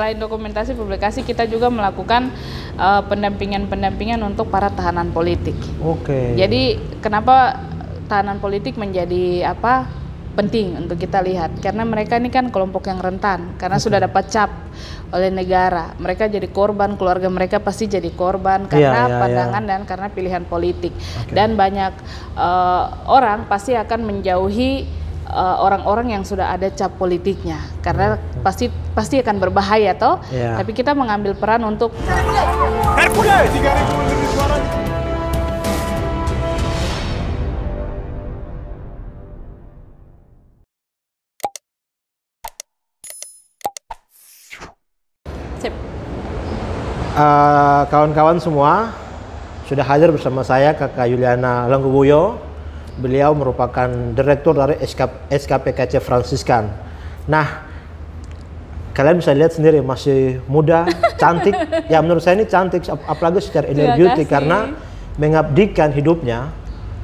Selain dokumentasi publikasi, kita juga melakukan pendampingan untuk para tahanan politik. Oke. Jadi kenapa tahanan politik menjadi penting untuk kita lihat? Karena mereka ini kan kelompok yang rentan, karena sudah dapat cap oleh negara. Mereka jadi korban, keluarga mereka pasti jadi korban karena pandangan dan karena pilihan politik. Dan banyak orang pasti akan menjauhi orang-orang yang sudah ada cap politiknya, karena pasti akan berbahaya toh. Tapi kita mengambil peran untuk kawan-kawan semua, sudah hadir bersama saya Kakak Yuliana Langgobuyo. Beliau merupakan direktur dari SKPKC Fransiskan. Nah, kalian bisa lihat sendiri masih muda, cantik. Ya menurut saya ini cantik, apalagi secara inner beauty, karena mengabdikan hidupnya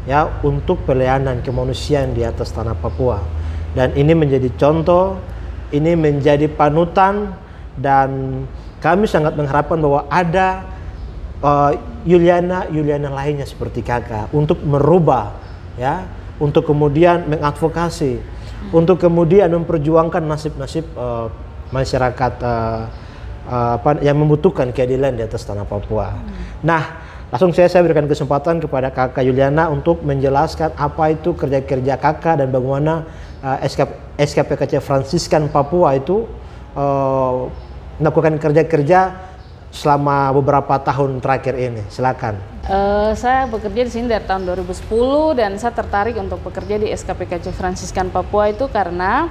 ya untuk pelayanan kemanusiaan di atas tanah Papua. Dan ini menjadi contoh, ini menjadi panutan, dan kami sangat mengharapkan bahwa ada Yuliana lainnya seperti kakak untuk merubah, ya, untuk kemudian mengadvokasi, untuk kemudian memperjuangkan nasib-nasib masyarakat yang membutuhkan keadilan di atas tanah Papua. Nah, langsung saya berikan kesempatan kepada kakak Yuliana untuk menjelaskan apa itu kerja-kerja kakak dan bagaimana SKPKC Fransiskan Papua itu melakukan kerja-kerja selama beberapa tahun terakhir ini. Silakan. Saya bekerja di sini dari tahun 2010 dan saya tertarik untuk bekerja di SKPKC Fransiskan Papua itu karena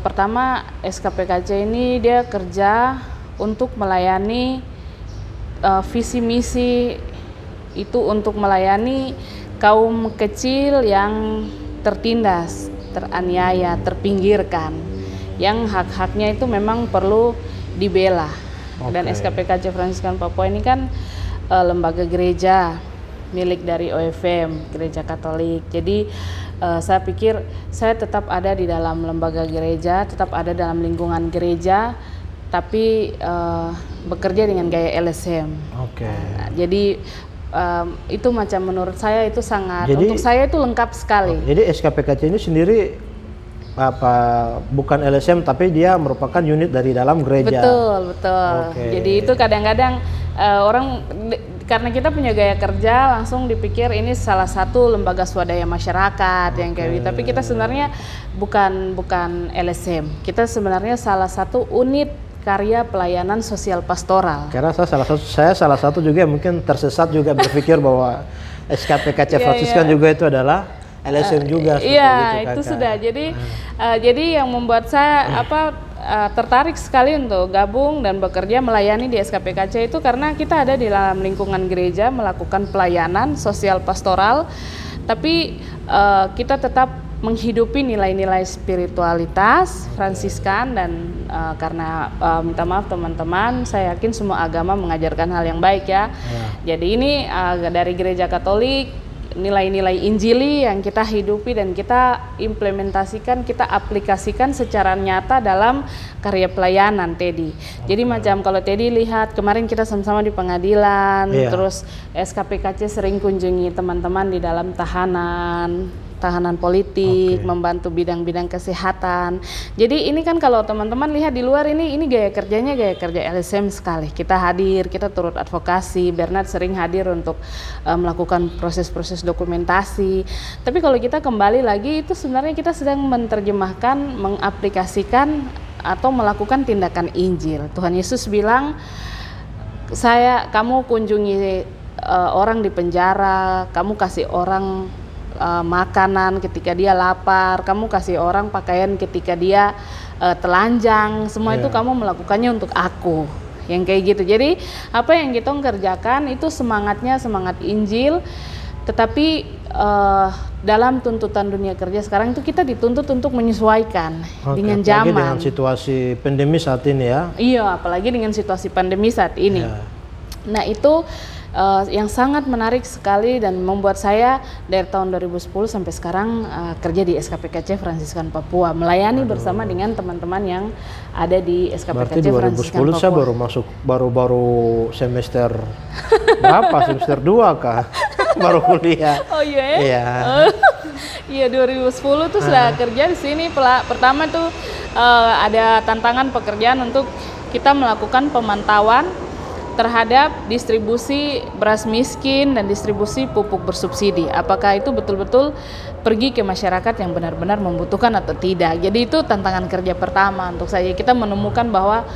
pertama SKPKC ini dia kerja untuk melayani visi misi itu untuk melayani kaum kecil yang tertindas, teraniaya, terpinggirkan, yang hak-haknya itu memang perlu dibela. Dan SKPKC Fransiskan Papua ini kan lembaga gereja milik dari OFM, Gereja Katolik. Jadi saya pikir saya tetap ada di dalam lembaga gereja, tetap ada dalam lingkungan gereja, tapi bekerja dengan gaya LSM. Jadi itu macam menurut saya itu sangat, untuk saya itu lengkap sekali. Jadi SKPKC ini sendiri bukan LSM, tapi dia merupakan unit dari dalam gereja. Betul. Jadi itu kadang-kadang orang karena kita punya gaya kerja langsung dipikir ini salah satu lembaga swadaya masyarakat yang kayak gitu. Tapi kita sebenarnya bukan LSM. Kita sebenarnya salah satu unit karya pelayanan sosial pastoral. Karena saya salah satu juga mungkin tersesat juga berpikir bahwa SKPKC Fransiskan juga itu adalah LSM juga. Iya, itu sudah. Jadi yang membuat saya tertarik sekali untuk gabung dan bekerja melayani di SKPKC itu karena kita ada di dalam lingkungan gereja melakukan pelayanan sosial pastoral, tapi kita tetap menghidupi nilai-nilai spiritualitas Fransiskan dan karena minta maaf teman-teman, saya yakin semua agama mengajarkan hal yang baik ya. Jadi ini dari gereja Katolik, nilai-nilai Injili yang kita hidupi dan kita implementasikan, kita aplikasikan secara nyata dalam karya pelayanan Teddy. Jadi macam kalau Teddy lihat kemarin kita sama-sama di pengadilan, terus SKPKC sering kunjungi teman-teman di dalam tahanan politik, membantu bidang-bidang kesehatan. Jadi ini kan kalau teman-teman lihat di luar ini gaya kerjanya gaya kerja LSM sekali. Kita hadir, kita turut advokasi. Bernard sering hadir untuk melakukan proses-proses dokumentasi. Tapi kalau kita kembali lagi itu sebenarnya kita sedang menerjemahkan, mengaplikasikan atau melakukan tindakan Injil. Tuhan Yesus bilang, kamu kunjungi orang di penjara, kamu kasih orang makanan ketika dia lapar, kamu kasih orang pakaian ketika dia telanjang, semua itu kamu melakukannya untuk aku, yang kayak gitu. Jadi apa yang kita kerjakan itu semangatnya semangat Injil, tetapi dalam tuntutan dunia kerja sekarang itu kita dituntut untuk menyesuaikan dengan zaman. Apalagi dengan situasi pandemi saat ini ya. Iya, apalagi dengan situasi pandemi saat ini. Nah itu yang sangat menarik sekali dan membuat saya dari tahun 2010 sampai sekarang kerja di SKPKC Fransiskan Papua, melayani bersama dengan teman-teman yang ada di SKPKC Fransiskan Papua. Berarti 2010 saya baru masuk, baru semester berapa? Semester 2 kah? Baru kuliah. Oh iya ya? Iya. Iya, 2010 tuh sudah kerja di sini. Pertama tuh ada tantangan pekerjaan untuk kita melakukan pemantauan terhadap distribusi beras miskin dan distribusi pupuk bersubsidi. Apakah itu betul-betul pergi ke masyarakat yang benar-benar membutuhkan atau tidak. Jadi itu tantangan kerja pertama untuk saya. Kita menemukan bahwa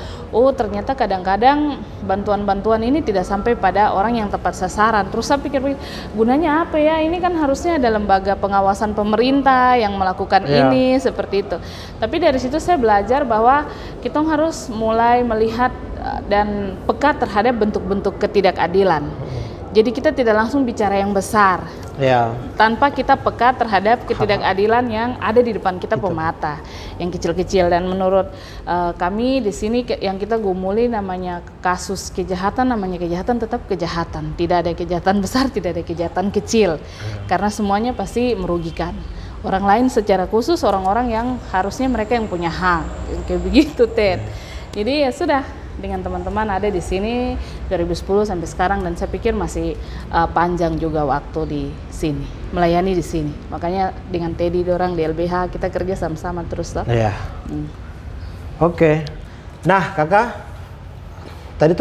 ternyata kadang-kadang bantuan-bantuan ini tidak sampai pada orang yang tepat sasaran. Terus saya pikir gunanya apa ya? Ini kan harusnya ada lembaga pengawasan pemerintah yang melakukan ini seperti itu. Tapi dari situ saya belajar bahwa kita harus mulai melihat dan peka terhadap bentuk-bentuk ketidakadilan. Jadi kita tidak langsung bicara yang besar, tanpa kita peka terhadap ketidakadilan yang ada di depan kita pemata, yang kecil-kecil. Dan menurut kami di sini yang kita gumuli namanya kasus kejahatan, namanya kejahatan tetap kejahatan. Tidak ada kejahatan besar, tidak ada kejahatan kecil, karena semuanya pasti merugikan orang lain, secara khusus orang-orang yang harusnya mereka yang punya hak, kayak begitu, Ted. Jadi ya sudah, dengan teman-teman ada di sini 2010 sampai sekarang, dan saya pikir masih panjang juga waktu di sini, melayani di sini. Makanya dengan Teddy dorang di LBH kita kerja sama-sama terus loh. Iya. Oke. Nah, kakak, tadi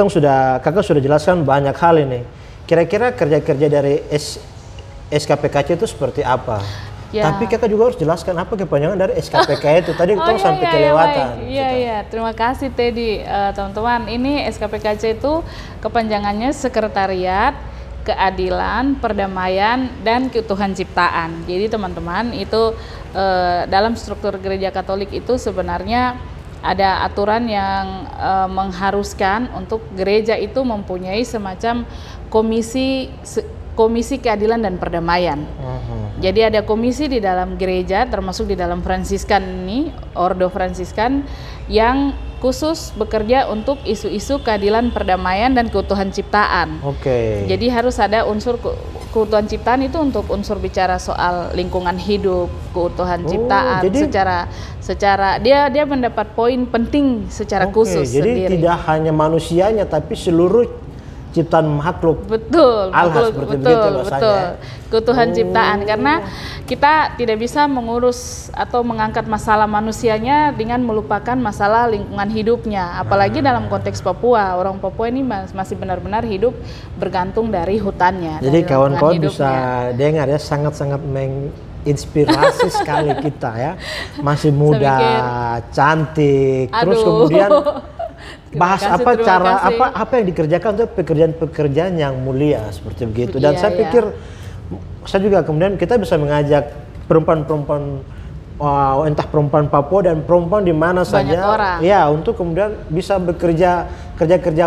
kakak sudah jelaskan banyak hal ini. Kira-kira kerja-kerja dari SKPKC itu seperti apa? Tapi kakak juga harus jelaskan apa kepanjangan dari SKPK itu. Tadi kita sampai kelewatan. Iya, terima kasih Teddy. Teman-teman, ini SKPKC itu kepanjangannya Sekretariat Keadilan, Perdamaian, dan Keutuhan Ciptaan. Jadi teman-teman, itu dalam struktur Gereja Katolik itu sebenarnya ada aturan yang mengharuskan untuk gereja itu mempunyai semacam komisi keadilan dan perdamaian. Jadi ada komisi di dalam gereja, termasuk di dalam Fransiskan ini, Ordo Fransiskan, yang khusus bekerja untuk isu-isu keadilan, perdamaian, dan keutuhan ciptaan. Jadi harus ada unsur keutuhan ciptaan itu untuk unsur bicara soal lingkungan hidup, keutuhan ciptaan. Jadi secara dia mendapat poin penting secara khusus. Jadi sendiri. Tidak hanya manusianya, tapi seluruh ciptaan makhluk. Betul. Keutuhan ciptaan, karena kita tidak bisa mengurus atau mengangkat masalah manusianya dengan melupakan masalah lingkungan hidupnya. Apalagi dalam konteks Papua, orang Papua ini masih benar-benar hidup bergantung dari hutannya. Jadi kawan-kawan bisa dengar ya, sangat-sangat menginspirasi sekali kita ya. Masih muda, cantik, terus kemudian bahas apa yang dikerjakan itu pekerjaan yang mulia seperti begitu. Dan saya pikir saya juga kemudian kita bisa mengajak perempuan-perempuan entah perempuan Papua dan perempuan di mana saja untuk kemudian bisa bekerja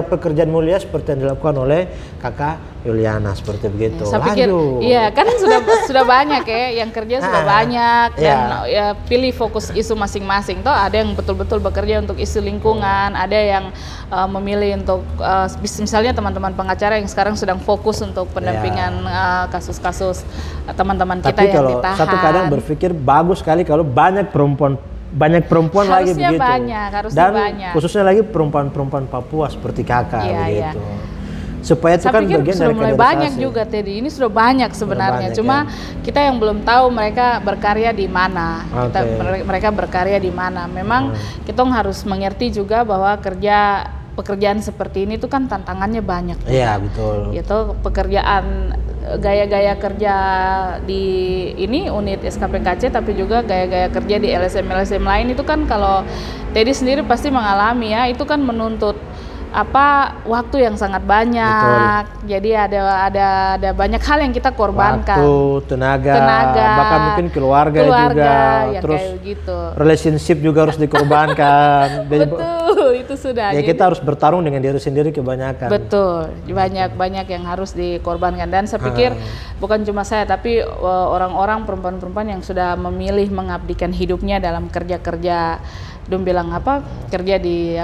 pekerjaan mulia seperti yang dilakukan oleh kakak Yuliana seperti begitu. Saya pikir kan sudah banyak ya yang kerja sudah banyak, dan pilih fokus isu masing-masing. Toh ada yang betul-betul bekerja untuk isu lingkungan, ada yang memilih untuk misalnya teman-teman pengacara yang sekarang sedang fokus untuk pendampingan kasus-kasus teman-teman kita yang ditahan. Tapi kalau satu kadang berpikir bagus sekali kalau banyak perempuan lagi begitu. Harusnya banyak. Khususnya lagi perempuan-perempuan Papua seperti kakak begitu. Supaya itu kan bagian dari mulai banyak juga Teddy. Ini sudah banyak sebenarnya. Cuma kita yang belum tahu mereka berkarya di mana. Mereka berkarya di mana. Memang kita harus mengerti juga bahwa pekerjaan seperti ini tuh kan tantangannya banyak. Iya, betul. Itu pekerjaan gaya-gaya kerja di ini unit SKPKC, tapi juga gaya-gaya kerja di LSM lain itu kan kalau Teddy sendiri pasti mengalami ya, itu kan menuntut waktu yang sangat banyak. Betul. Jadi ada banyak hal yang kita korbankan. Waktu, tenaga, bahkan mungkin keluarga juga. Ya, terus kayak gitu. Relationship juga harus dikorbankan. Betul, itu sudah. Ya kita harus bertarung dengan diri sendiri kebanyakan. Betul, banyak yang harus dikorbankan. Dan saya pikir bukan cuma saya, tapi orang-orang perempuan-perempuan yang sudah memilih mengabdikan hidupnya dalam kerja-kerja, kerja di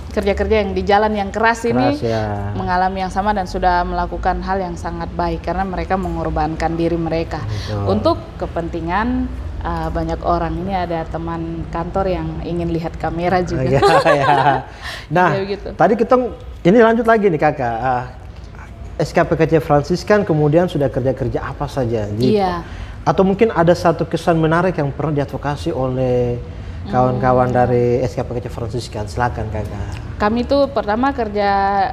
kerja-kerja yang di jalan yang keras ini ya. mengalami yang sama dan sudah melakukan hal yang sangat baik karena mereka mengorbankan diri mereka untuk kepentingan banyak orang. Ini ada teman kantor yang ingin lihat kamera juga. Ya. Nah, tadi kita ini lanjut lagi nih kakak. SKPKC Fransiskan kemudian sudah kerja-kerja apa saja? Iya. Atau mungkin ada satu kesan menarik yang pernah diadvokasi oleh kawan-kawan dari SKPKC Fransiskan. Silakan kakak. Kami tuh pertama kerja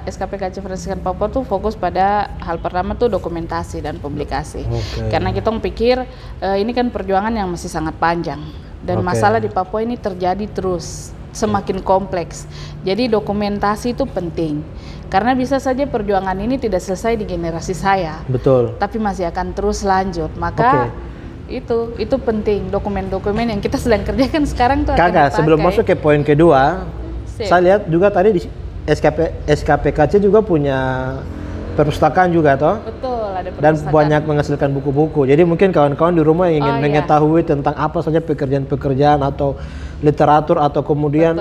SKPKC Fransiskan Papua tuh fokus pada hal pertama tuh dokumentasi dan publikasi. Karena kita pikir ini kan perjuangan yang masih sangat panjang dan masalah di Papua ini terjadi terus, semakin kompleks. Jadi dokumentasi itu penting. Karena bisa saja perjuangan ini tidak selesai di generasi saya. Betul. Tapi masih akan terus lanjut. Maka itu penting, dokumen-dokumen yang kita sedang kerjakan sekarang tuh akan dipakai. Sebelum masuk ke poin kedua, saya lihat juga tadi di SKPKC juga punya perpustakaan juga toh? Betul, ada perpustakaan. Dan banyak menghasilkan buku-buku. Jadi mungkin kawan-kawan di rumah yang ingin mengetahui tentang apa saja pekerjaan-pekerjaan atau literatur atau kemudian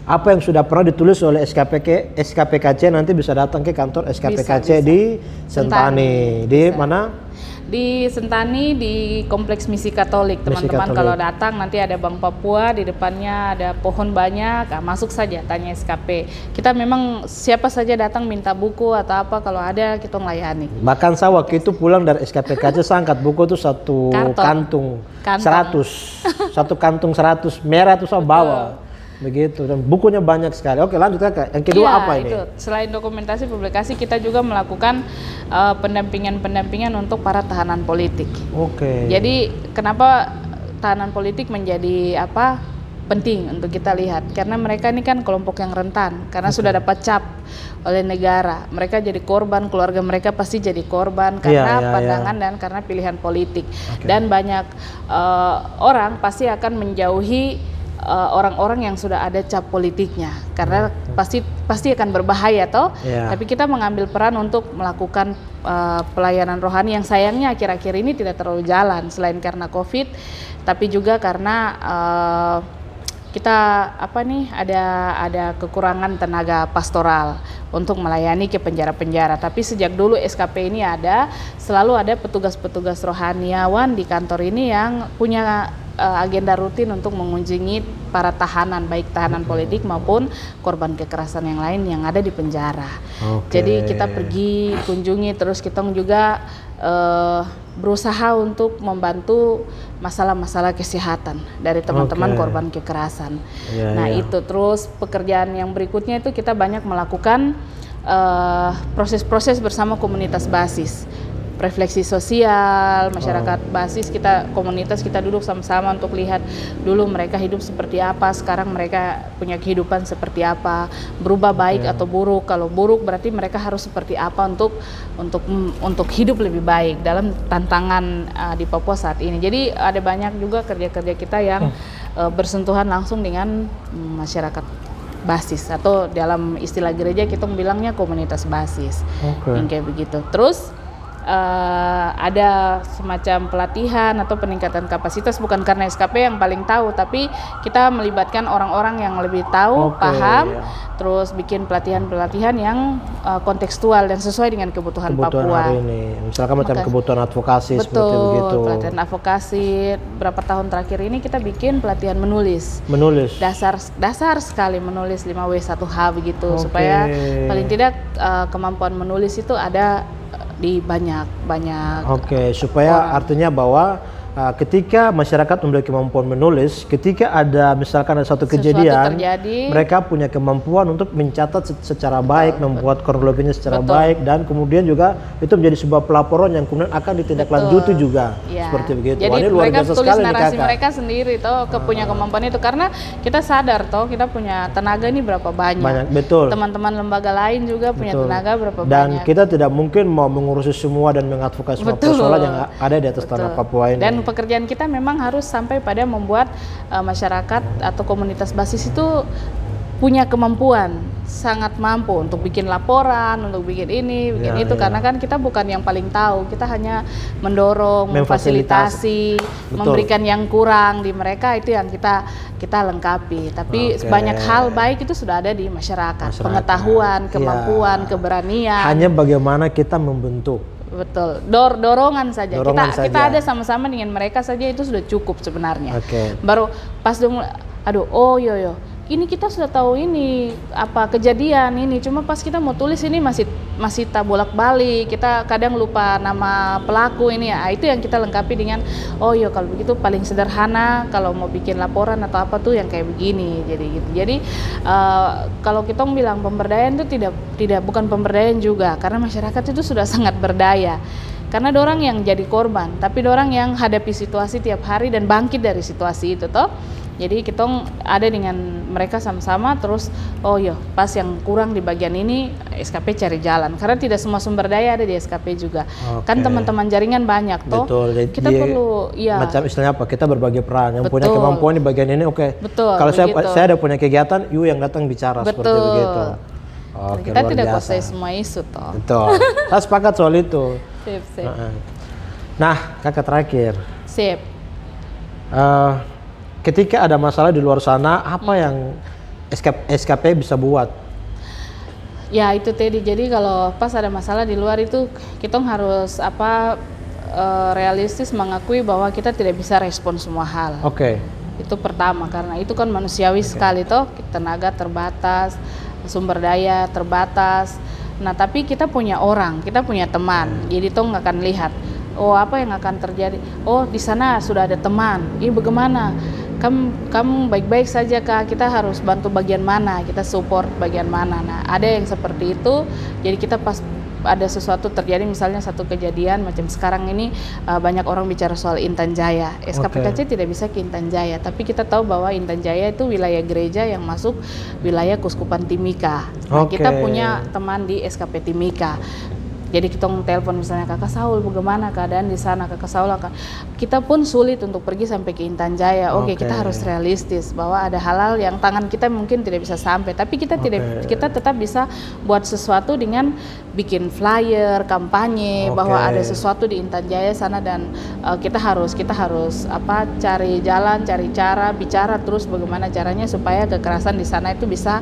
apa yang sudah pernah ditulis oleh SKPKC nanti bisa datang ke kantor SKPKC di Sentani. Di mana? Di Sentani, di Kompleks Misi Katolik. Teman-teman kalau datang nanti ada Bank Papua, di depannya ada pohon banyak, masuk saja tanya SKP. Kita memang siapa saja datang minta buku atau apa, kalau ada kita melayani. Bahkan saya waktu itu pulang dari SKPKC saya angkat buku tuh satu kantung 100. Satu kantung 100 merah tuh saya bawa. Begitu, dan bukunya banyak sekali. Oke, lanjut kakak. Yang kedua apa ini? Selain dokumentasi publikasi, kita juga melakukan pendampingan untuk para tahanan politik. Jadi kenapa tahanan politik menjadi penting untuk kita lihat? Karena mereka ini kan kelompok yang rentan, karena sudah dapat cap oleh negara. Mereka jadi korban, keluarga mereka pasti jadi korban karena pandangan dan karena pilihan politik. Dan banyak orang pasti akan menjauhi orang-orang yang sudah ada cap politiknya karena pasti akan berbahaya toh. Tapi kita mengambil peran untuk melakukan pelayanan rohani yang sayangnya akhir-akhir ini tidak terlalu jalan, selain karena COVID tapi juga karena kita ada kekurangan tenaga pastoral untuk melayani ke penjara-penjara. Tapi sejak dulu SKP ini selalu ada petugas-petugas rohaniawan di kantor ini yang punya agenda rutin untuk mengunjungi para tahanan, baik tahanan politik maupun korban kekerasan yang lain yang ada di penjara. Jadi kita pergi kunjungi, terus kita juga berusaha untuk membantu masalah-masalah kesehatan dari teman-teman korban kekerasan. Itu terus pekerjaan yang berikutnya itu kita banyak melakukan proses-proses bersama komunitas basis. Refleksi sosial, masyarakat basis komunitas kita duduk sama-sama untuk lihat dulu mereka hidup seperti apa, sekarang mereka punya kehidupan seperti apa, berubah baik atau buruk. Kalau buruk berarti mereka harus seperti apa untuk hidup lebih baik dalam tantangan di Papua saat ini. Jadi ada banyak juga kerja-kerja kita yang bersentuhan langsung dengan masyarakat basis, atau dalam istilah gereja kita bilangnya komunitas basis. Yang kayak begitu. Terus ada semacam pelatihan atau peningkatan kapasitas, bukan karena SKP yang paling tahu, tapi kita melibatkan orang-orang yang lebih tahu, paham, terus bikin pelatihan-pelatihan yang kontekstual dan sesuai dengan kebutuhan Papua. Hari ini. Misalkan macam kebutuhan advokasi seperti begitu. Pelatihan advokasi. Berapa tahun terakhir ini kita bikin pelatihan menulis. Dasar sekali menulis 5W1H begitu, supaya paling tidak kemampuan menulis itu ada di banyak supaya artinya bahwa ketika masyarakat memiliki kemampuan menulis, ketika ada misalkan ada suatu kejadian, mereka punya kemampuan untuk mencatat secara baik, membuat kronologinya secara baik, dan kemudian juga itu menjadi sebuah pelaporan yang kemudian akan ditindaklanjuti juga, seperti begitu. Jadi mereka tulis narasi mereka sendiri punya kemampuan itu, karena kita sadar kita punya tenaga ini berapa banyak. Teman-teman lembaga lain juga punya tenaga berapa banyak. Dan kita tidak mungkin mau mengurusi semua dan mengadvokasi semua persoalan yang ada di atas tanah Papua ini. Dan pekerjaan kita memang harus sampai pada membuat masyarakat atau komunitas basis itu punya kemampuan, sangat mampu untuk bikin laporan, untuk bikin ini, bikin itu, karena kan kita bukan yang paling tahu, kita hanya mendorong, memfasilitasi, memberikan yang kurang di mereka, itu yang kita lengkapi. Tapi banyak hal baik itu sudah ada di masyarakat, pengetahuan, kemampuan, keberanian. Hanya bagaimana kita membentuk. Betul, dorongan saja. Kita ada sama-sama dengan mereka saja itu sudah cukup sebenarnya. Baru pas dong, aduh, oh yo, ini kita sudah tahu ini apa kejadian ini, cuma pas kita mau tulis ini masih tak bolak-balik, kita kadang lupa nama pelaku ini ya. Itu yang kita lengkapi dengan oh iya kalau begitu paling sederhana kalau mau bikin laporan atau apa tuh yang kayak begini, jadi gitu. Jadi kalau kita bilang pemberdayaan itu bukan pemberdayaan juga, karena masyarakat itu sudah sangat berdaya. Karena dorang yang jadi korban, tapi dorang yang hadapi situasi tiap hari dan bangkit dari situasi itu toh. Jadi kita ada dengan mereka sama-sama, terus oh iya pas yang kurang di bagian ini SKP cari jalan, karena tidak semua sumber daya ada di SKP juga. Kan teman-teman jaringan banyak toh. Betul. Kita perlu macam istilahnya apa, kita berbagi peran, yang punya kemampuan di bagian ini Betul. Kalau saya ada punya kegiatan, you yang datang bicara. Seperti begitu. Kita tidak kuasai semua isu toh. Betul. Saya sepakat soal itu. Sip. Nah, kakak terakhir. Sip. Ketika ada masalah di luar sana, apa yang SKP bisa buat? Ya itu tadi, jadi kalau pas ada masalah di luar itu kita harus realistis mengakui bahwa kita tidak bisa respon semua hal. Itu pertama, karena itu kan manusiawi sekali toh, tenaga terbatas, sumber daya terbatas. Nah tapi kita punya orang, kita punya teman, jadi toh nggak akan lihat oh apa yang akan terjadi. Oh di sana sudah ada teman, ini bagaimana? Kamu baik-baik saja kak, kita harus bantu bagian mana, kita support bagian mana. Nah ada yang seperti itu, jadi kita pas ada sesuatu terjadi, misalnya satu kejadian macam sekarang ini banyak orang bicara soal Intan Jaya. SKPKC tidak bisa ke Intan Jaya, tapi kita tahu bahwa Intan Jaya itu wilayah gereja yang masuk wilayah Kuskupan Timika. Nah, kita punya teman di SKP Timika. Jadi kita telepon misalnya Kakak Saul, bagaimana keadaan di sana? Kakak Saul akan, kita pun sulit untuk pergi sampai ke Intan Jaya. Kita harus realistis bahwa ada hal-hal yang tangan kita mungkin tidak bisa sampai, tapi kita tetap bisa buat sesuatu dengan bikin flyer, kampanye bahwa ada sesuatu di Intan Jaya sana, dan kita harus cari jalan, cari cara, bicara terus bagaimana caranya supaya kekerasan di sana itu bisa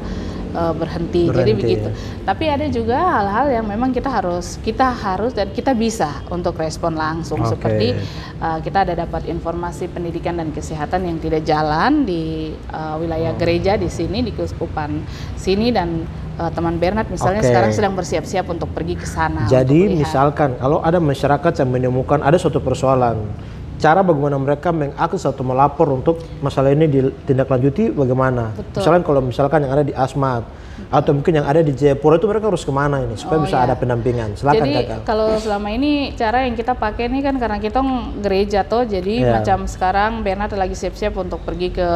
berhenti. Jadi begitu. Tapi ada juga hal-hal yang memang kita harus dan kita bisa untuk respon langsung. Seperti kita ada dapat informasi pendidikan dan kesehatan yang tidak jalan di wilayah gereja di sini, di Kuskupan sini, dan teman Bernard misalnya sekarang sedang bersiap-siap untuk pergi ke sana. Jadi misalkan kalau ada masyarakat yang menemukan ada suatu persoalan, cara bagaimana mereka mengakses atau melapor untuk masalah ini ditindaklanjuti bagaimana? Misalkan yang ada di Asmat atau mungkin yang ada di Jayapura itu mereka harus kemana ini supaya bisa ada pendampingan? Silakan. Jadi kalau selama ini cara yang kita pakai ini kan karena kita gereja toh, jadi macam sekarang Bernard lagi siap-siap untuk pergi ke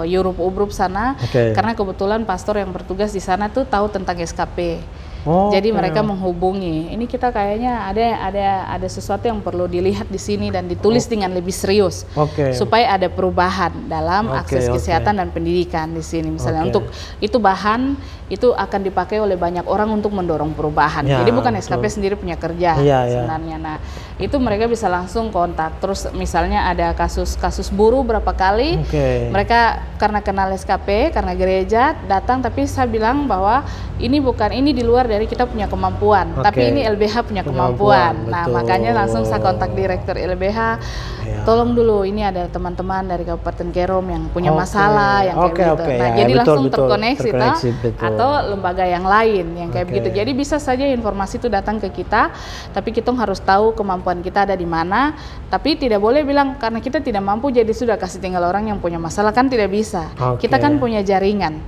Europe Ubrup sana, karena kebetulan pastor yang bertugas di sana tuh tahu tentang SKP. Jadi mereka menghubungi. Ini kita kayaknya ada sesuatu yang perlu dilihat di sini dan ditulis dengan lebih serius, supaya ada perubahan dalam akses kesehatan dan pendidikan di sini. Misalnya untuk itu bahan itu akan dipakai oleh banyak orang untuk mendorong perubahan. Jadi bukan SKP sendiri punya kerja sebenarnya. Nah itu mereka bisa langsung kontak. Terus misalnya ada kasus buruh berapa kali, mereka karena kenal SKP, karena gereja datang, tapi saya bilang bahwa ini di luar dari kita punya kemampuan, tapi ini LBH punya kemampuan. Nah makanya langsung saya kontak direktur LBH, tolong dulu ini ada teman-teman dari Kabupaten Kerom yang punya masalah yang kayak gitu. Nah jadi langsung terkoneksi atau lembaga yang lain yang kayak begitu. Jadi bisa saja informasi itu datang ke kita, tapi kita harus tahu kemampuan kita ada di mana. Tapi tidak boleh bilang karena kita tidak mampu jadi sudah kasih tinggal orang yang punya masalah, kan tidak bisa. Kita kan punya jaringan.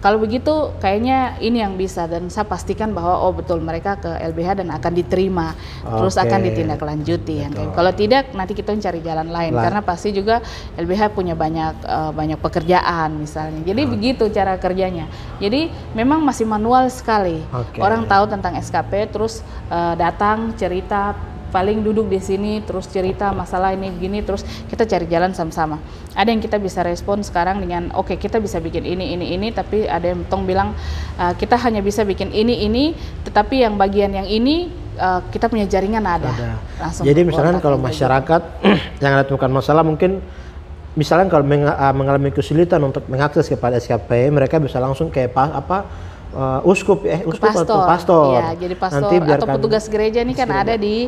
Kalau begitu kayaknya ini yang bisa, dan saya pastikan bahwa betul mereka ke LBH dan akan diterima, terus akan ditindaklanjuti. Kalau tidak nanti kita cari jalan lain, karena pasti juga LBH punya banyak pekerjaan misalnya. Jadi begitu cara kerjanya. Jadi memang masih manual sekali. Orang tahu tentang SKP terus datang cerita paling duduk di sini terus cerita masalah ini begini, terus kita cari jalan sama-sama. Ada yang kita bisa respon sekarang dengan oke, kita bisa bikin ini, tapi ada yang tong bilang kita hanya bisa bikin ini, tetapi yang bagian yang ini kita punya jaringan ada. Langsung. Jadi misalnya kalau masyarakat yang ada temukan masalah, mungkin misalnya kalau mengalami kesulitan untuk mengakses kepada SKP, mereka bisa langsung ke uskup atau pastor. Ya, jadi pastor nanti atau petugas gereja ini kan ada di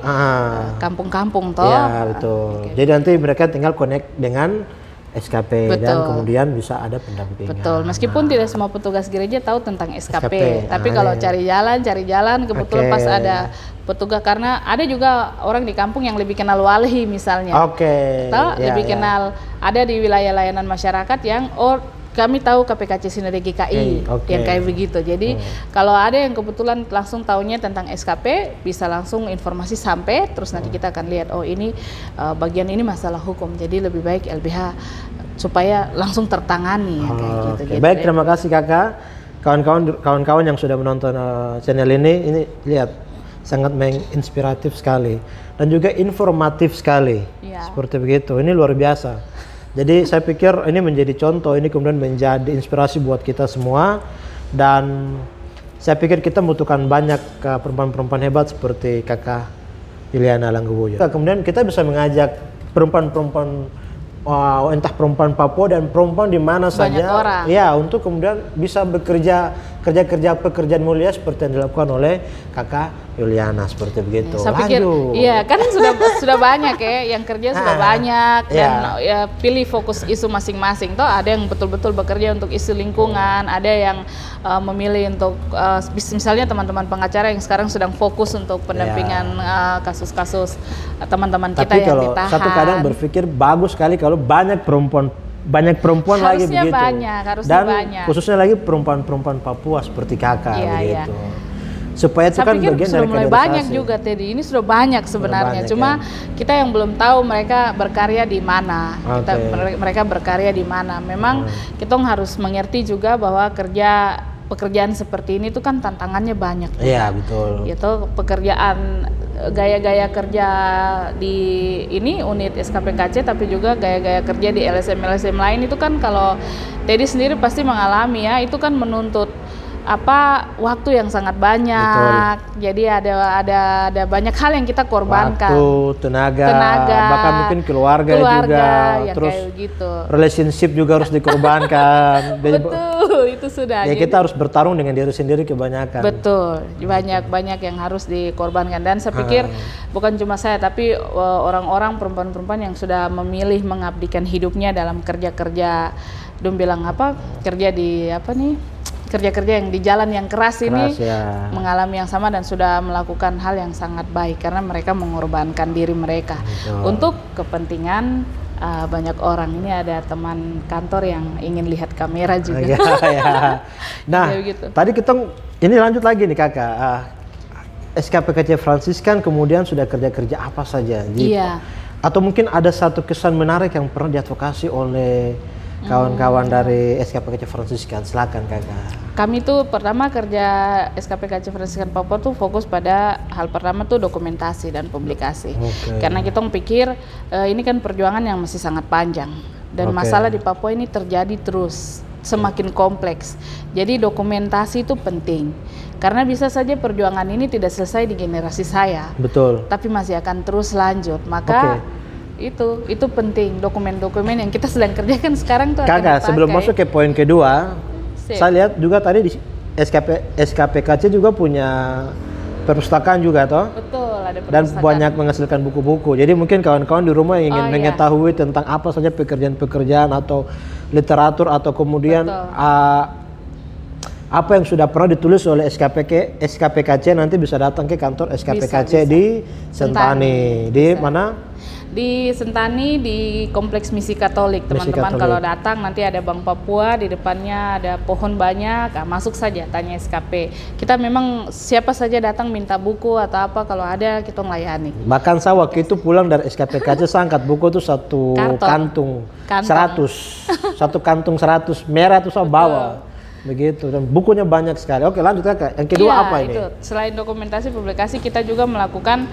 kampung-kampung toh. Ya, betul. Jadi nanti mereka tinggal connect dengan SKP dan kemudian bisa ada pendampingan. Betul. Meskipun tidak semua petugas gereja tahu tentang SKP. Tapi kalau cari jalan kebetulan pas ada petugas, karena ada juga orang di kampung yang lebih kenal wali misalnya. Lebih kenal, ada di wilayah layanan masyarakat yang kami tahu KPKC Sinode GKI yang kayak begitu. Jadi kalau ada yang kebetulan langsung tahunya tentang SKP, bisa langsung informasi sampai, terus nanti kita akan lihat ini bagian ini masalah hukum. Jadi lebih baik LBH supaya langsung tertangani kayak gitu. Baik, terima kasih Kakak. Kawan-kawan yang sudah menonton channel ini lihat sangat menginspiratif sekali dan juga informatif sekali. Seperti begitu. Ini luar biasa. Jadi saya pikir ini menjadi contoh, ini kemudian menjadi inspirasi buat kita semua, dan saya pikir kita membutuhkan banyak perempuan-perempuan hebat seperti Kakak Yuliana Langgobuyo. Kemudian kita bisa mengajak perempuan-perempuan entah perempuan Papua dan perempuan di mana saja, ya, untuk kemudian bisa bekerja pekerjaan mulia seperti yang dilakukan oleh Kakak Yuliana, seperti begitu. Saya pikir, iya kan sudah banyak ya yang kerja sudah banyak, dan ya pilih fokus isu masing-masing. Toh ada yang betul-betul bekerja untuk isu lingkungan, ada yang memilih untuk misalnya teman-teman pengacara yang sekarang sedang fokus untuk pendampingan kasus-kasus teman-teman kita yang ditahan. Tapi kalau satu kadang berpikir bagus sekali kalau banyak perempuan lagi begitu. Harusnya banyak. Khususnya lagi perempuan-perempuan Papua seperti Kakak begitu. Supaya itu kan bagian dari sudah mulai banyak juga Teddy. Ini sudah banyak sebenarnya. Cuma kita yang belum tahu mereka berkarya di mana. Mereka berkarya di mana. Memang kita harus mengerti juga bahwa pekerjaan seperti ini tuh kan tantangannya banyak. Iya, betul. Itu pekerjaan gaya-gaya kerja di ini unit SKPKC, tapi juga gaya-gaya kerja di LSM lain itu kan kalau Teddy sendiri pasti mengalami ya, itu kan menuntut waktu yang sangat banyak. Betul. Jadi ada banyak hal yang kita korbankan. Waktu, tenaga, bahkan mungkin keluarga juga. Terus kayak gitu. Relationship juga harus dikorbankan. Betul, itu sudah. Ya jadi, kita harus bertarung dengan diri sendiri kebanyakan. Betul, banyak yang harus dikorbankan, dan saya pikir bukan cuma saya, tapi orang-orang perempuan-perempuan yang sudah memilih mengabdikan hidupnya dalam kerja-kerja, bilang kerja di kerja-kerja yang di jalan yang keras ini, mengalami yang sama dan sudah melakukan hal yang sangat baik karena mereka mengorbankan diri mereka untuk kepentingan banyak orang. Ini ada teman kantor yang ingin lihat kamera juga. Nah, tadi kita ini lanjut lagi nih Kakak. SKPKC Fransiskan kemudian sudah kerja-kerja apa saja? Atau mungkin ada satu kesan menarik yang pernah diadvokasi oleh kawan-kawan dari SKPKC Fransiskan. Silakan Kakak. Kami tuh pertama kerja SKPKC Fransiskan Papua tuh fokus pada hal pertama tuh dokumentasi dan publikasi. Karena kita pikir ini kan perjuangan yang masih sangat panjang, dan masalah di Papua ini terjadi terus, semakin kompleks. Jadi dokumentasi itu penting. Karena bisa saja perjuangan ini tidak selesai di generasi saya. Betul. Tapi masih akan terus lanjut. Maka itu penting, dokumen-dokumen yang kita sedang kerjakan sekarang tuh. Kakak, sebelum masuk ke poin kedua, saya lihat juga tadi di SKPKC juga punya perpustakaan juga toh. Betul, ada perpustakaan. Dan banyak menghasilkan buku-buku. Jadi mungkin kawan-kawan di rumah yang ingin mengetahui tentang apa saja pekerjaan-pekerjaan atau literatur atau kemudian apa yang sudah pernah ditulis oleh SKPKC, nanti bisa datang ke kantor SKPKC di Sentani. Di mana? Di Sentani, di Kompleks Misi Katolik. Teman-teman kalau datang nanti ada Bank Papua, di depannya ada pohon banyak, masuk saja tanya SKP. Kita memang siapa saja datang minta buku atau apa, kalau ada kita melayani. Bahkan saya waktu itu pulang dari SKPKC saya angkat buku tuh satu kantung 100. Satu kantung 100 merah tuh saya bawa. Begitu, dan bukunya banyak sekali. Oke, lanjut Kakak. Yang kedua Iya, apa ini? itu. Selain dokumentasi publikasi, kita juga melakukan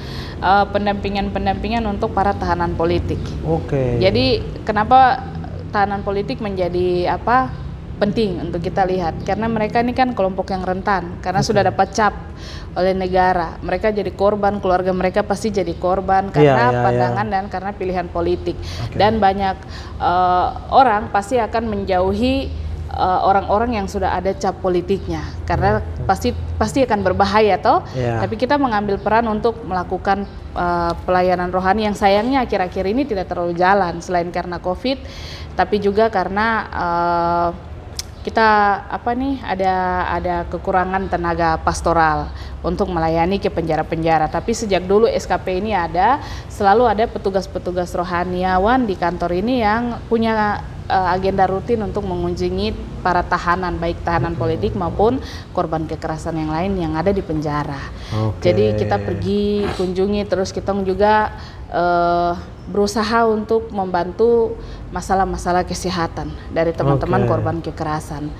pendampingan untuk para tahanan politik. Oke. Jadi kenapa tahanan politik menjadi penting untuk kita lihat? Karena mereka ini kan kelompok yang rentan, karena sudah dapat cap oleh negara. Mereka jadi korban, keluarga mereka pasti jadi korban karena pandangan dan karena pilihan politik. Dan banyak orang pasti akan menjauhi orang-orang yang sudah ada cap politiknya, karena pasti akan berbahaya toh. Tapi kita mengambil peran untuk melakukan pelayanan rohani yang sayangnya akhir-akhir ini tidak terlalu jalan, selain karena COVID, tapi juga karena kita ada kekurangan tenaga pastoral untuk melayani ke penjara-penjara. Tapi sejak dulu SKP ini ada, selalu ada petugas-petugas rohaniawan di kantor ini yang punya agenda rutin untuk mengunjungi para tahanan, baik tahanan politik maupun korban kekerasan yang lain yang ada di penjara. Jadi kita pergi kunjungi, terus kita juga berusaha untuk membantu masalah-masalah kesehatan dari teman-teman korban kekerasan.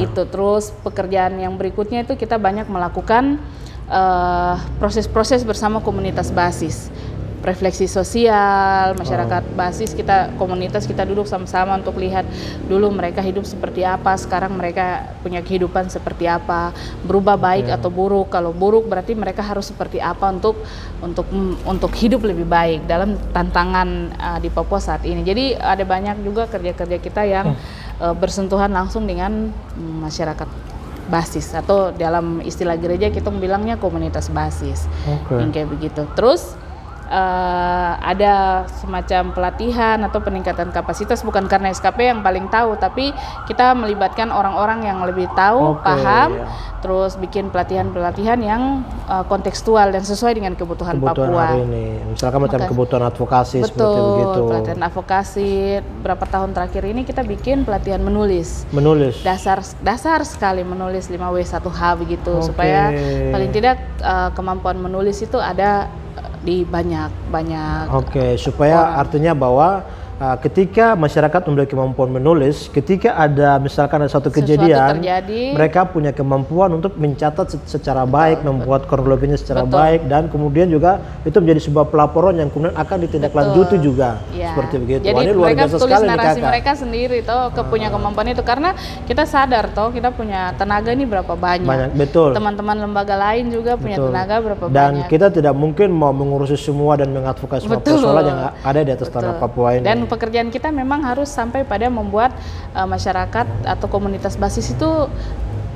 Itu terus pekerjaan yang berikutnya itu kita banyak melakukan proses-proses bersama komunitas basis. Refleksi sosial, masyarakat basis, komunitas kita duduk sama-sama untuk lihat dulu mereka hidup seperti apa, sekarang mereka punya kehidupan seperti apa, berubah baik atau buruk. Kalau buruk berarti mereka harus seperti apa untuk hidup lebih baik dalam tantangan di Papua saat ini. Jadi ada banyak juga kerja-kerja kita yang bersentuhan langsung dengan masyarakat basis, atau dalam istilah gereja kita bilangnya komunitas basis. Yang kayak begitu. Terus ada semacam pelatihan atau peningkatan kapasitas, bukan karena SKP yang paling tahu, tapi kita melibatkan orang-orang yang lebih tahu, paham, terus bikin pelatihan-pelatihan yang kontekstual dan sesuai dengan kebutuhan Papua. Hari ini. Misalkan macam kebutuhan advokasi seperti begitu. Pelatihan advokasi. Berapa tahun terakhir ini kita bikin pelatihan menulis. Dasar sekali menulis 5W1H begitu, supaya paling tidak kemampuan menulis itu ada di banyak supaya artinya bahwa ketika masyarakat memiliki kemampuan menulis, ketika ada misalkan ada suatu kejadian, mereka punya kemampuan untuk mencatat secara baik, membuat kronologinya secara baik, dan kemudian juga itu menjadi sebuah pelaporan yang kemudian akan ditindaklanjuti juga, seperti begitu. Jadi mereka tulis narasi mereka sendiri punya kemampuan itu, karena kita sadar kita punya tenaga ini berapa banyak. Teman-teman lembaga lain juga punya tenaga berapa banyak. Dan kita tidak mungkin mau mengurusi semua dan mengadvokasi semua persoalan yang ada di atas tanah Papua ini. Dan pekerjaan kita memang harus sampai pada membuat masyarakat atau komunitas basis itu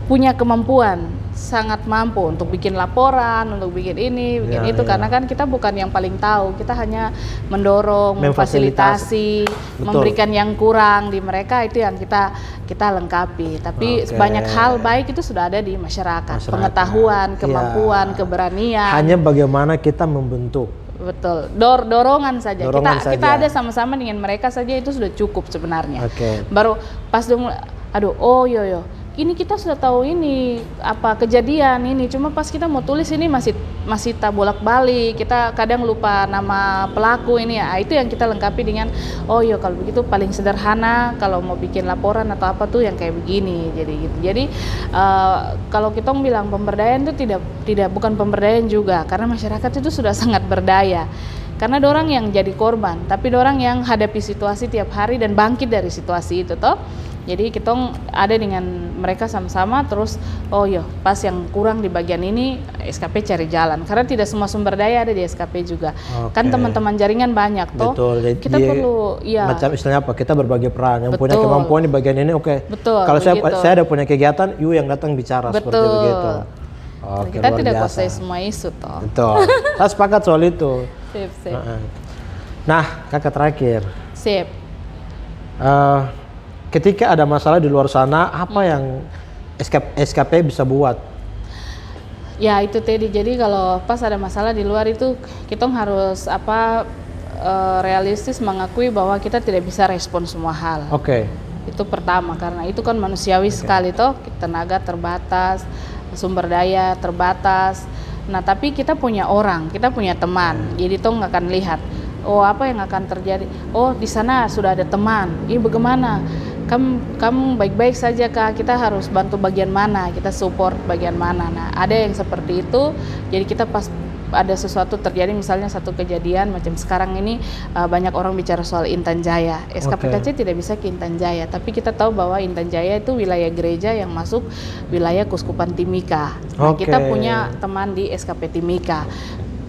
punya kemampuan, sangat mampu untuk bikin laporan, untuk bikin ini, bikin itu, karena kan kita bukan yang paling tahu, kita hanya mendorong, memfasilitasi, memberikan yang kurang di mereka, itu yang kita lengkapi. Tapi banyak hal baik itu sudah ada di masyarakat. Pengetahuan, kemampuan, keberanian. Hanya bagaimana kita membentuk. Betul, dorongan saja. Kita ada sama-sama dengan mereka saja itu sudah cukup sebenarnya. Baru pas dong, ini kita sudah tahu ini kejadian ini, cuma pas kita mau tulis ini masih tak bolak-balik, kita kadang lupa nama pelaku ini ya. Itu yang kita lengkapi dengan kalau begitu paling sederhana kalau mau bikin laporan atau apa tuh yang kayak begini. Jadi kalau kita bilang pemberdayaan itu bukan pemberdayaan juga, karena masyarakat itu sudah sangat berdaya. Karena dorang yang jadi korban, tapi dorang yang hadapi situasi tiap hari dan bangkit dari situasi itu toh. Jadi kita ada dengan mereka sama-sama, terus pas yang kurang di bagian ini SKP cari jalan, karena tidak semua sumber daya ada di SKP juga. Kan teman-teman jaringan banyak toh. Kita perlu macam istilahnya kita berbagi peran, yang punya kemampuan di bagian ini kalau begitu. saya ada punya kegiatan, yang datang bicara seperti begitu. Kita tidak kuasai semua isu toh. Betul. Saya sepakat soal itu. Sip. Nah, kakak terakhir. Sip. Ketika ada masalah di luar sana, apa yang SKP bisa buat? Ya itu tadi, jadi kalau pas ada masalah di luar itu kita harus realistis mengakui bahwa kita tidak bisa respon semua hal. Itu pertama, karena itu kan manusiawi sekali toh, tenaga terbatas, sumber daya terbatas. Nah tapi kita punya orang, kita punya teman, jadi toh nggak akan lihat apa yang akan terjadi. Di sana sudah ada teman, ini bagaimana? kamu baik-baik saja Kak, kita harus bantu bagian mana, kita support bagian mana. Nah ada yang seperti itu, jadi kita pas ada sesuatu terjadi, misalnya satu kejadian macam sekarang ini banyak orang bicara soal Intan Jaya. SKPKC tidak bisa ke Intan Jaya, tapi kita tahu bahwa Intan Jaya itu wilayah gereja yang masuk wilayah Kuskupan Timika. Nah, kita punya teman di SKP Timika.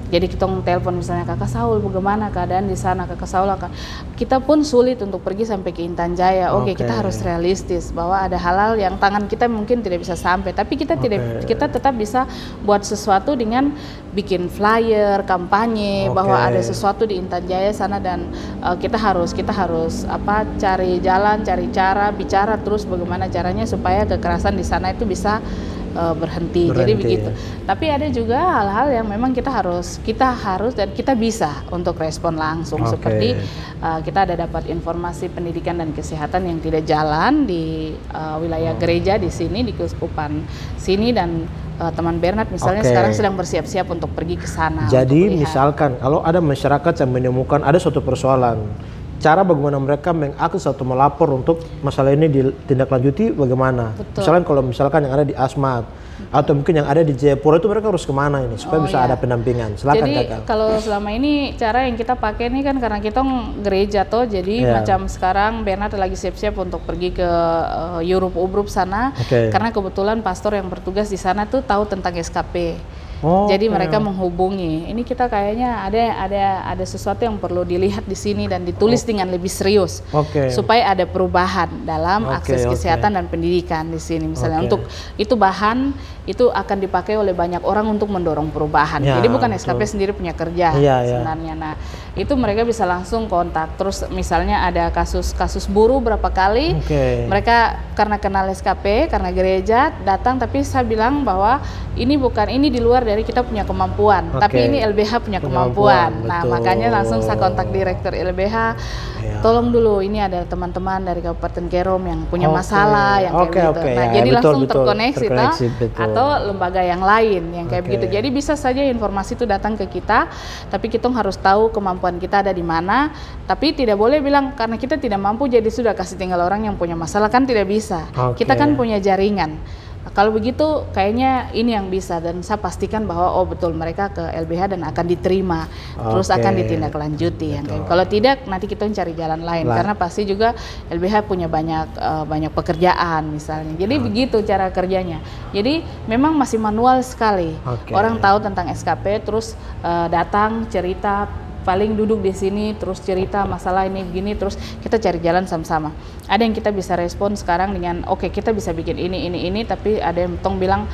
Jadi kita telepon misalnya Kakak Saul, bagaimana keadaan di sana Kakak Saul akan. Kita pun sulit untuk pergi sampai ke Intan Jaya. Oke, kita harus realistis bahwa ada hal-hal yang tangan kita mungkin tidak bisa sampai, tapi kita kita tetap bisa buat sesuatu dengan bikin flyer, kampanye bahwa ada sesuatu di Intan Jaya sana, dan kita harus cari jalan, cari cara, bicara terus bagaimana caranya supaya kekerasan di sana itu bisa berhenti. Jadi begitu. Tapi ada juga hal-hal yang memang kita harus dan kita bisa untuk respon langsung. Seperti kita ada dapat informasi pendidikan dan kesehatan yang tidak jalan di wilayah gereja di sini, di Kuskupan sini, dan teman Bernard misalnya sekarang sedang bersiap-siap untuk pergi ke sana. Jadi misalkan kalau ada masyarakat yang menemukan ada suatu persoalan, cara bagaimana mereka mengakses atau melapor untuk masalah ini ditindaklanjuti bagaimana? Misalkan kalau misalkan yang ada di Asmat atau mungkin yang ada di Jayapura itu mereka harus kemana ini supaya bisa ada pendampingan? Silakan. Jadi kalau selama ini cara yang kita pakai ini kan karena kita gereja toh, jadi macam sekarang Bernard lagi siap-siap untuk pergi ke Europe Ubrup sana, karena kebetulan pastor yang bertugas di sana tuh tahu tentang SKP. Jadi mereka menghubungi. Ini kita kayaknya ada sesuatu yang perlu dilihat di sini dan ditulis dengan lebih serius, supaya ada perubahan dalam akses kesehatan dan pendidikan di sini. Misalnya untuk itu bahan itu akan dipakai oleh banyak orang untuk mendorong perubahan. Jadi bukan SKP sendiri punya kerja sebenarnya. Nah itu mereka bisa langsung kontak. Terus misalnya ada kasus buruh berapa kali, mereka karena kenal SKP, karena gereja datang, tapi saya bilang bahwa ini di luar dari kita punya kemampuan, tapi ini LBH punya kemampuan. Nah makanya langsung saya kontak direktur LBH, tolong dulu ini ada teman-teman dari Kabupaten Kerom yang punya masalah yang kayak gitu. Nah jadi langsung terkoneksi atau lembaga yang lain yang kayak begitu. Jadi bisa saja informasi itu datang ke kita, tapi kita harus tahu kemampuan kita ada di mana. Tapi tidak boleh bilang karena kita tidak mampu jadi sudah kasih tinggal orang yang punya masalah, kan tidak bisa. Kita kan punya jaringan. Kalau begitu kayaknya ini yang bisa, dan saya pastikan bahwa betul mereka ke LBH dan akan diterima, terus akan ditindaklanjuti. Kalau tidak nanti kita cari jalan lain karena pasti juga LBH punya banyak pekerjaan misalnya. Jadi begitu cara kerjanya. Jadi memang masih manual sekali. Orang tahu tentang SKP terus datang cerita, paling duduk di sini terus cerita masalah ini begini, terus kita cari jalan sama-sama. Ada yang kita bisa respon sekarang dengan kita bisa bikin ini, tapi ada yang tong bilang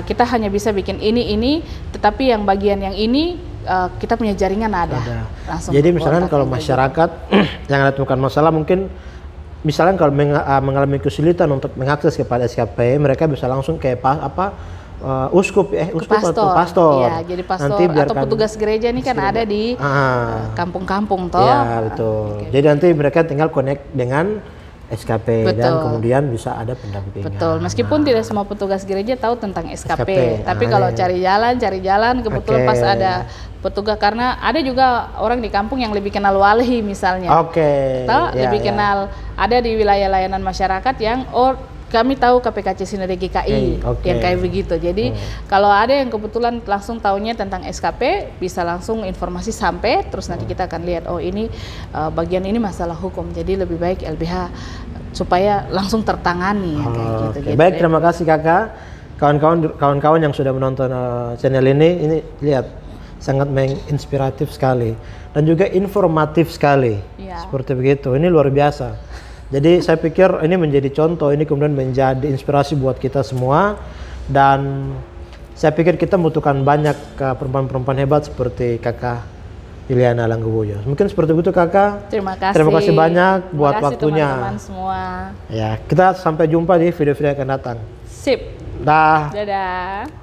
kita hanya bisa bikin ini, tetapi yang bagian yang ini kita punya jaringan ada. Langsung. Jadi misalnya kalau masyarakat yang ada temukan masalah, mungkin misalnya kalau mengalami kesulitan untuk mengakses kepada SKP, mereka bisa langsung ke uskup atau pastor. Iya, jadi pastor atau petugas gereja ini kan ada di kampung-kampung toh. Iya, betul. Jadi nanti mereka tinggal connect dengan SKP dan kemudian bisa ada pendampingan. Betul, meskipun tidak semua petugas gereja tahu tentang SKP. Tapi kalau cari jalan kebetulan pas ada petugas, karena ada juga orang di kampung yang lebih kenal wali misalnya. Lebih kenal, ada di wilayah layanan masyarakat yang kami tahu KPKC Sinode GKI yang kayak begitu. Jadi kalau ada yang kebetulan langsung tahunya tentang SKP, bisa langsung informasi sampai, terus nanti kita akan lihat ini bagian ini masalah hukum. Jadi lebih baik LBH supaya langsung tertangani kayak gitu. Baik, terima kasih Kakak. Kawan-kawan yang sudah menonton channel ini lihat sangat menginspiratif sekali dan juga informatif sekali. Seperti begitu. Ini luar biasa. Jadi saya pikir ini menjadi contoh, ini kemudian menjadi inspirasi buat kita semua, dan saya pikir kita membutuhkan banyak perempuan-perempuan hebat seperti Kakak Yuliana Langgobuyo. Mungkin seperti itu Kakak. Terima kasih. Terima kasih banyak buat waktunya. Teman-teman semua. Ya, kita sampai jumpa di video-video yang akan datang. Sip. Dah. Dadah.